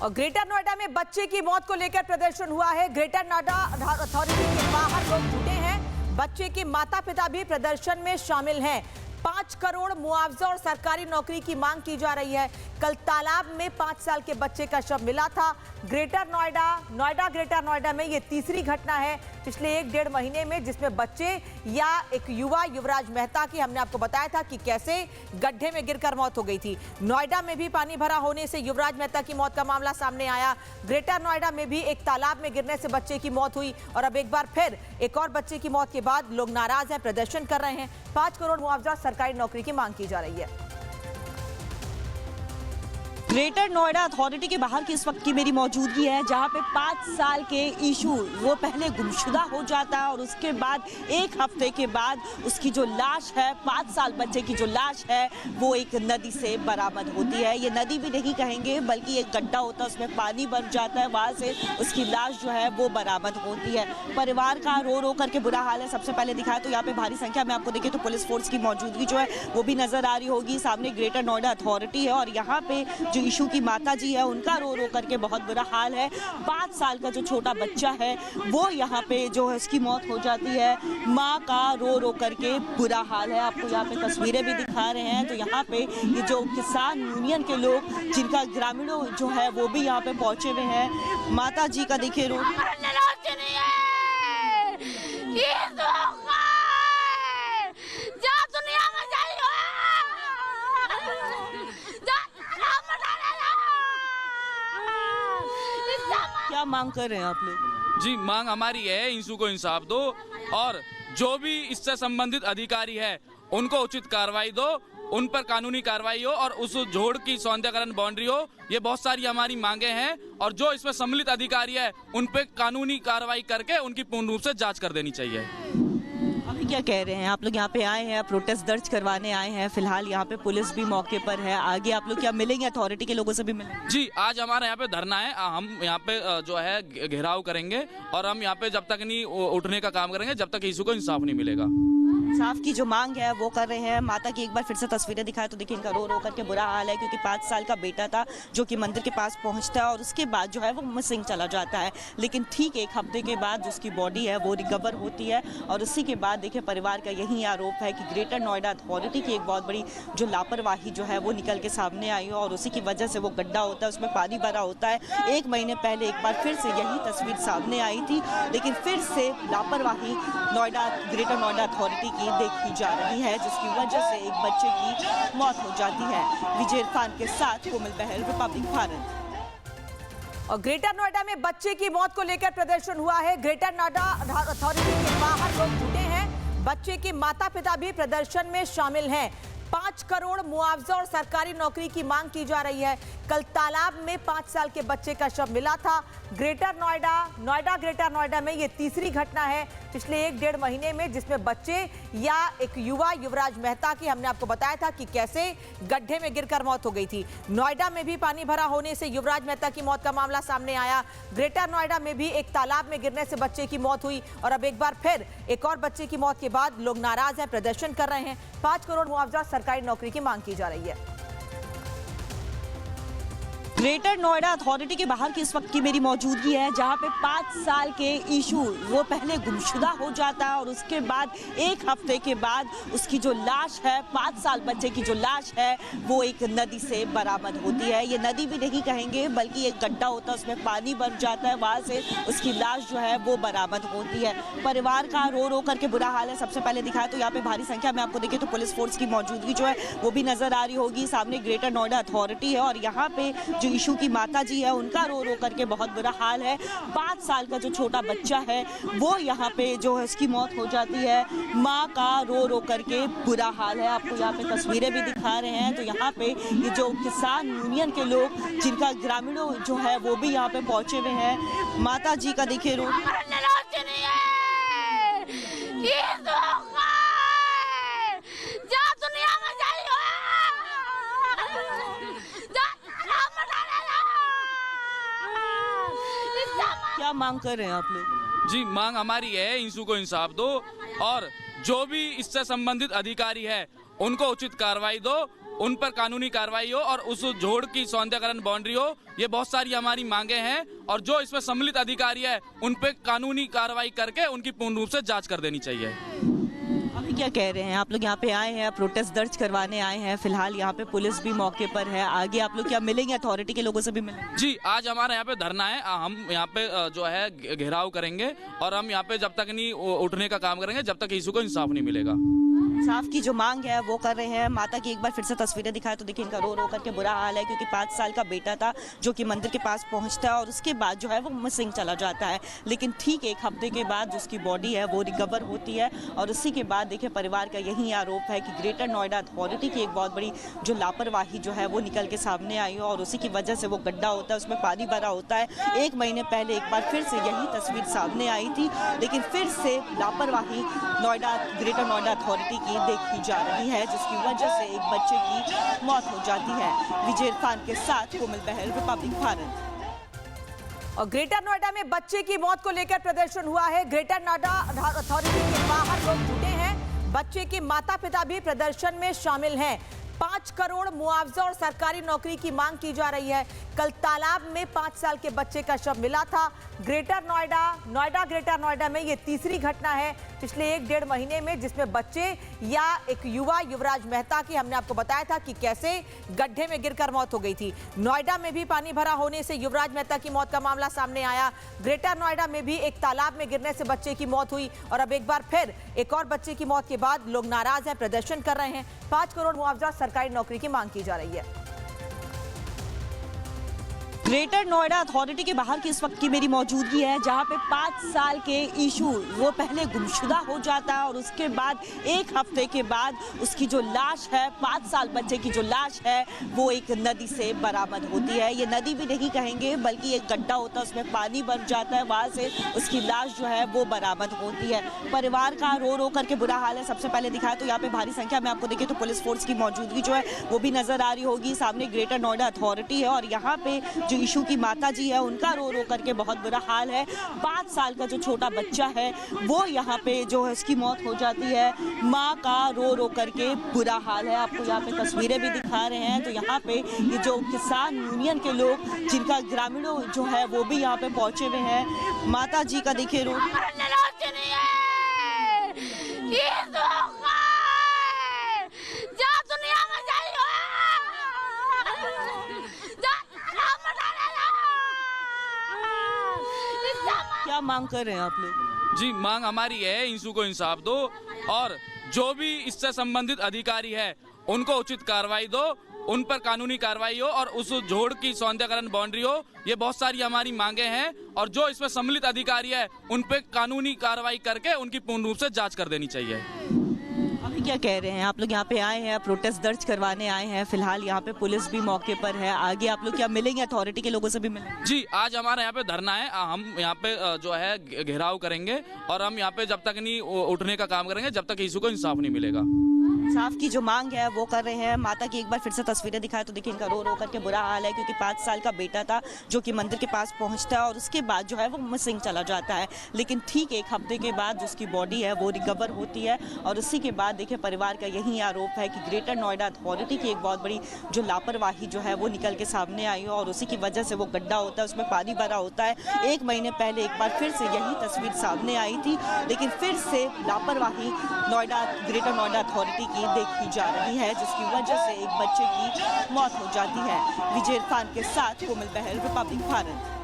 और ग्रेटर नोएडा में बच्चे की मौत को लेकर प्रदर्शन हुआ है। ग्रेटर नोएडा अथॉरिटी के बाहर लोग जुटे हैं। बच्चे के माता पिता भी प्रदर्शन में शामिल हैं। 5 करोड़ मुआवजा और सरकारी नौकरी की मांग की जा रही है। कल तालाब में 5 साल के बच्चे का शव मिला था। ग्रेटर ग्रेटर नोएडा में ये तीसरी घटना है पिछले 1-1.5 महीने में, जिसमें बच्चे या एक युवा युवराज मेहता की हमने आपको बताया था कि कैसे गड्ढे में गिरकर मौत हो गई थी। नोएडा में भी पानी भरा होने से युवराज मेहता की मौत का मामला सामने आया। ग्रेटर नोएडा में भी एक तालाब में गिरने से बच्चे की मौत हुई और अब एक बार फिर एक और बच्चे की मौत के बाद लोग नाराज हैं, प्रदर्शन कर रहे हैं। 5 करोड़ मुआवजा सरकारी नौकरी की मांग की जा रही है। ग्रेटर नोएडा अथॉरिटी के बाहर की इस वक्त की मेरी मौजूदगी है, जहां पे 5 साल के ईशू वो पहले गुमशुदा हो जाता है और उसके बाद 1 हफ्ते के बाद उसकी जो लाश है, 5 साल बच्चे की जो लाश है, वो एक नदी से बरामद होती है। ये नदी भी नहीं कहेंगे बल्कि एक गड्ढा होता है, उसमें पानी भर जाता है, वहां से उसकी लाश जो है वो बरामद होती है। परिवार का रो रो करके बुरा हाल है। सबसे पहले दिखाया तो यहाँ पे भारी संख्या में आपको देखिए तो पुलिस फोर्स की मौजूदगी जो है वो भी नजर आ रही होगी। सामने ग्रेटर नोएडा अथॉरिटी है और यहाँ पे जो ईशू की माता जी है उनका रो रो करके बहुत बुरा हाल है। 5 साल का जो छोटा बच्चा है वो यहाँ पे जो है उसकी मौत हो जाती है। माँ का रो रो करके बुरा हाल है। आपको यहाँ पे तस्वीरें भी दिखा रहे हैं। तो यहाँ पे ये जो किसान यूनियन के लोग, जिनका ग्रामीणों जो है वो भी यहाँ पे पहुंचे हुए हैं। माता जी का देखिए रो क्या मांग कर रहे हैं आप लोग? जी, मांग हमारी है इंसू को इंसाफ दो और जो भी इससे संबंधित अधिकारी है उनको उचित कार्रवाई दो, उन पर कानूनी कार्रवाई हो और उस जोड़ की सौंदर्यकरण बाउंड्री हो। ये बहुत सारी हमारी मांगे हैं और जो इसमें सम्मिलित अधिकारी है उन पर कानूनी कार्रवाई करके उनकी पूर्ण रूप से जांच कर देनी चाहिए। अभी क्या कह रहे हैं आप लोग? यहाँ पे आए हैं, प्रोटेस्ट दर्ज करवाने आए हैं। फिलहाल यहाँ पे पुलिस भी मौके पर है। आगे आप लोग क्या मिलेंगे? अथॉरिटी के लोगों से भी मिलेंगे? जी, आज हमारा यहाँ पे धरना है। हम यहाँ पे जो है घेराव करेंगे और हम यहाँ पे जब तक नहीं उठने का काम करेंगे जब तक यीशु को इंसाफ नहीं मिलेगा। इंसाफ की जो मांग है वो कर रहे हैं। माता की एक बार फिर से तस्वीरें दिखाए तो देखिए इनका रो रो करके बुरा हाल है, क्योंकि 5 साल का बेटा था जो कि मंदिर के पास पहुंचता है और उसके बाद जो है वो मिसिंग चला जाता है। लेकिन ठीक 1 हफ्ते के बाद जिसकी बॉडी है वो रिकवर होती है और उसी के बाद देखिए परिवार का यही आरोप है कि ग्रेटर नोएडा अथॉरिटी की एक बहुत बड़ी जो लापरवाही जो है वो निकल के सामने आई है और उसी की वजह से वो गड्ढा होता है, उसमें पानी भरा होता है। 1 महीने पहले एक बार फिर से यही तस्वीर सामने आई थी, लेकिन फिर से लापरवाही ग्रेटर नोएडा अथॉरिटी की देखी जा रही है, जिसकी वजह से एक बच्चे की मौत हो जाती है। विजय इरफान के साथ कोमल बहल, रिपब्लिक भारत। और ग्रेटर नोएडा में बच्चे की मौत को लेकर प्रदर्शन हुआ है। ग्रेटर नोएडा अथॉरिटी के बाहर लोग जुटे हैं। बच्चे के माता पिता भी प्रदर्शन में शामिल हैं। 5 करोड़ मुआवजा और सरकारी नौकरी की मांग की जा रही है। कल तालाब में 5 साल के बच्चे का शव मिला था। ग्रेटर ग्रेटर नोएडा में ये तीसरी घटना है पिछले 1-1.5 महीने में, जिसमें बच्चे या एक युवा युवराज मेहता की हमने आपको बताया था कि कैसे गड्ढे में गिरकर मौत हो गई थी। नोएडा में भी पानी भरा होने से युवराज मेहता की मौत का मामला सामने आया। ग्रेटर नोएडा में भी एक तालाब में गिरने से बच्चे की मौत हुई और अब एक बार फिर एक और बच्चे की मौत के बाद लोग नाराज हैं, प्रदर्शन कर रहे हैं। 5 करोड़ मुआवजा सरकारी नौकरी की मांग की जा रही है। ग्रेटर नोएडा अथॉरिटी के बाहर की इस वक्त की मेरी मौजूदगी है, जहां पे 5 साल के ईशू वो पहले गुमशुदा हो जाता है और उसके बाद 1 हफ्ते के बाद उसकी जो लाश है, 5 साल बच्चे की जो लाश है, वो एक नदी से बरामद होती है। ये नदी भी नहीं कहेंगे बल्कि एक गड्ढा होता है, उसमें पानी भर जाता है, वहां से उसकी लाश जो है वो बरामद होती है। परिवार का रो रो करके बुरा हाल है। सबसे पहले दिखाया तो यहाँ पे भारी संख्या में आपको देखिए तो पुलिस फोर्स की मौजूदगी जो है वो भी नजर आ रही होगी। सामने ग्रेटर नोएडा अथॉरिटी है और यहाँ पे जो ईशू की माता जी है उनका रो रो करके बहुत बुरा हाल है। 5 साल का जो छोटा बच्चा है वो यहाँ पे जो है उसकी मौत हो जाती है। माँ का रो रो करके बुरा हाल है। आपको यहाँ पे तस्वीरें भी दिखा रहे हैं। तो यहाँ पे ये जो किसान यूनियन के लोग, जिनका ग्रामीणों जो है वो भी यहाँ पे पहुंचे हुए हैं। माता जी का देखिए रो क्या मांग कर रहे हैं आप लोग? जी, मांग हमारी है इंसू को इंसाफ दो और जो भी इससे संबंधित अधिकारी है उनको उचित कार्रवाई दो, उन पर कानूनी कार्रवाई हो और उस जोड़ की सौंदर्यकरण बाउंड्री हो। ये बहुत सारी हमारी मांगे हैं और जो इसमें सम्मिलित अधिकारी है उन पर कानूनी कार्रवाई करके उनकी पूर्ण रूप से जांच कर देनी चाहिए। अभी क्या कह रहे हैं आप लोग? यहाँ पे आए हैं, प्रोटेस्ट दर्ज करवाने आए हैं, फिलहाल यहाँ पे पुलिस भी मौके पर है। आगे आप लोग क्या मिलेंगे? अथॉरिटी के लोगों से भी मिलेंगे? जी, आज हमारे यहाँ पे धरना है। हम यहाँ पे जो है घेराव करेंगे और हम यहाँ पे जब तक नहीं उठने का काम करेंगे जब तक यीशु को इंसाफ नहीं मिलेगा। इंसाफ की जो मांग है वो कर रहे हैं। माता की एक बार फिर से तस्वीरें दिखाएं तो देखिए इनका रो रो करके बुरा हाल है, क्योंकि 5 साल का बेटा था जो कि मंदिर के पास पहुंचता है और उसके बाद जो है वो मिसिंग चला जाता है। लेकिन ठीक 1 हफ्ते के बाद जो उसकी बॉडी है वो रिकवर होती है और उसी के बाद देखिए परिवार का यही आरोप है कि ग्रेटर नोएडा अथॉरिटी की एक बहुत बड़ी जो लापरवाही जो है वो निकल के सामने आई है और उसी की वजह से वो गड्ढा होता है, उसमें पानी भरा होता है। 1 महीने पहले एक बार फिर से यही तस्वीर सामने आई थी, लेकिन फिर से लापरवाही ग्रेटर नोएडा अथॉरिटी की देखी जा रही है, जिसकी वजह से एक बच्चे की मौत हो जाती है। विजय इरफान के साथ कोमल बहल, रिपब्लिक भारत। और ग्रेटर नोएडा में बच्चे की मौत को लेकर प्रदर्शन हुआ है। ग्रेटर नोएडा अथॉरिटी के बाहर लोग जुटे हैं। बच्चे के माता पिता भी प्रदर्शन में शामिल हैं। 5 करोड़ मुआवजा और सरकारी नौकरी की मांग की जा रही है। कल तालाब में 5 साल के बच्चे का शव मिला था। ग्रेटर नोएडा में ये तीसरी घटना है पिछले 1-1.5 महीने में, जिसमें बच्चे या एक युवा युवराज मेहता की हमने आपको बताया था कि कैसे गड्ढे में गिरकर मौत हो गई थी। नोएडा में भी पानी भरा होने से युवराज मेहता की मौत का मामला सामने आया। ग्रेटर नोएडा में भी एक तालाब में गिरने से बच्चे की मौत हुई और अब एक बार फिर एक और बच्चे की मौत के बाद लोग नाराज हैं, प्रदर्शन कर रहे हैं। 5 करोड़ मुआवजा सरकारी नौकरी की मांग की जा रही है। ग्रेटर नोएडा अथॉरिटी के बाहर की इस वक्त की मेरी मौजूदगी है, जहां पे 5 साल के ईशू वो पहले गुमशुदा हो जाता है और उसके बाद 1 हफ्ते के बाद उसकी जो लाश है, 5 साल बच्चे की जो लाश है वो एक नदी से बरामद होती है। ये नदी भी नहीं कहेंगे बल्कि एक गड्ढा होता है, उसमें पानी भर जाता है, वहां से उसकी लाश जो है वो बरामद होती है। परिवार का रो रो करके बुरा हाल है। सबसे पहले दिखाया तो यहाँ पे भारी संख्या में आपको देखिए तो पुलिस फोर्स की मौजूदगी जो है वो भी नजर आ रही होगी। सामने ग्रेटर नोएडा अथॉरिटी है और यहाँ पे जो ईशू की माता जी है उनका रो रो करके बहुत बुरा हाल है। 5 साल का जो छोटा बच्चा है वो यहाँ पे जो है उसकी मौत हो जाती है। माँ का रो रो करके बुरा हाल है। आपको यहाँ पे तस्वीरें भी दिखा रहे हैं। तो यहाँ पे ये जो किसान यूनियन के लोग, जिनका ग्रामीणों जो है वो भी यहाँ पे पहुंचे हुए हैं। माता जी का देखिए रो क्या मांग कर रहे हैं आप लोग? जी, मांग हमारी है यीशु को इंसाफ दो और जो भी इससे संबंधित अधिकारी है उनको उचित कार्रवाई दो, उन पर कानूनी कार्रवाई हो और उस जोड़ की सौंदर्यकरण बाउंड्री हो। ये बहुत सारी हमारी मांगे हैं और जो इसमें सम्मिलित अधिकारी है उन पर कानूनी कार्रवाई करके उनकी पूर्ण रूप से जांच कर देनी चाहिए। अभी क्या कह रहे हैं आप लोग? यहाँ पे आए हैं, प्रोटेस्ट दर्ज करवाने आए हैं, फिलहाल यहाँ पे पुलिस भी मौके पर है। आगे आप लोग क्या मिलेंगे? अथॉरिटी के लोगों से भी मिलेंगे? जी, आज हमारे यहाँ पे धरना है। हम यहाँ पे जो है घेराव करेंगे और हम यहाँ पे जब तक नहीं उठने का काम करेंगे जब तक यीशु को इंसाफ नहीं मिलेगा। इंसाफ की जो मांग है वो कर रहे हैं। माता की एक बार फिर से तस्वीरें दिखाएं तो देखिए इनका रो रो करके बुरा हाल है, क्योंकि 5 साल का बेटा था जो कि मंदिर के पास पहुंचता है और उसके बाद जो है वो मिसिंग चला जाता है। लेकिन ठीक 1 हफ्ते के बाद जो उसकी बॉडी है वो रिकवर होती है और उसी के बाद देखिए परिवार का यही आरोप है कि ग्रेटर नोएडा अथॉरिटी की एक बहुत बड़ी जो लापरवाही जो है वो निकल के सामने आई है और उसी की वजह से वो गड्ढा होता है, उसमें पानी भरा होता है। 1 महीने पहले एक बार फिर से यही तस्वीर सामने आई थी, लेकिन फिर से लापरवाही ग्रेटर नोएडा अथॉरिटी की देखी जा रही है, जिसकी वजह से एक बच्चे की मौत हो जाती है। विजय इरफान के साथ कोमल बहल, रिपब्लिक भारत।